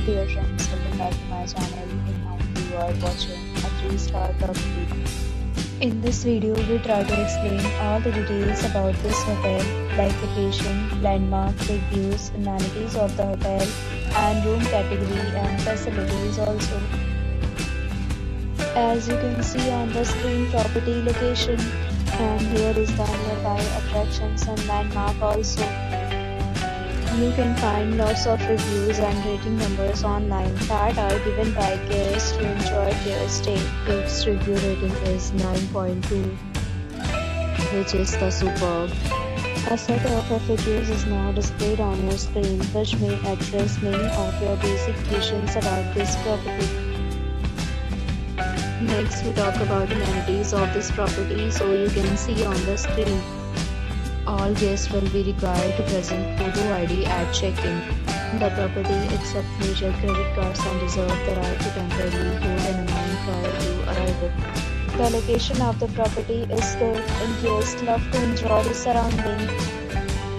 dear friends, welcome back to my channel, and now you are watching a 3-star property. In this video, we try to explain all the details about this hotel, like location, landmark, reviews, amenities of the hotel, and room category and facilities also. As you can see on the screen, property location, and here is the nearby attractions and landmark also. You can find lots of reviews and rating numbers online that are given by guests who enjoyed their stay. Its review rating is 9.2, which is the superb. A set of reviews is now displayed on your screen, which may address many of your basic questions about this property. Next, we talk about the amenities of this property. So you can see on the screen, all guests will be required to present photo ID at check-in. The property accepts major credit cards and reserves the right to temporarily hold an amount prior to arrival. The location of the property is good and guests love to enjoy the surrounding.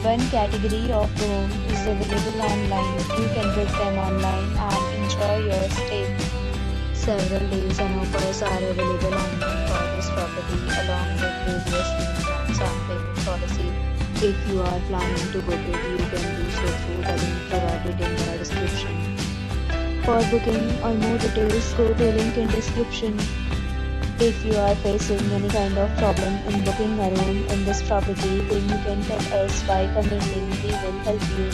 One category of room is available online. You can book them online and enjoy your stay. Several days and offers are available online for this property along with various refunds and payment policy. If you are planning to book it, you can do so through the link provided in the description. For booking or more details, go to the link in description. If you are facing any kind of problem in booking a room in this property, then you can tell us by commenting. We will help you.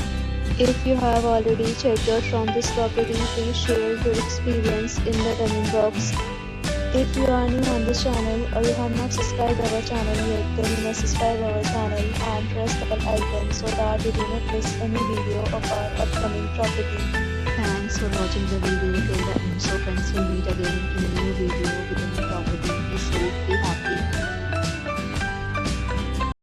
If you have already checked out from this property, please share your experience in the comment box. If you are new on this channel or you have not subscribed our channel yet, then you must subscribe our channel and press the bell icon so that you do not miss any video of our upcoming property. Thanks for watching the video till the end. So friends, will meet again in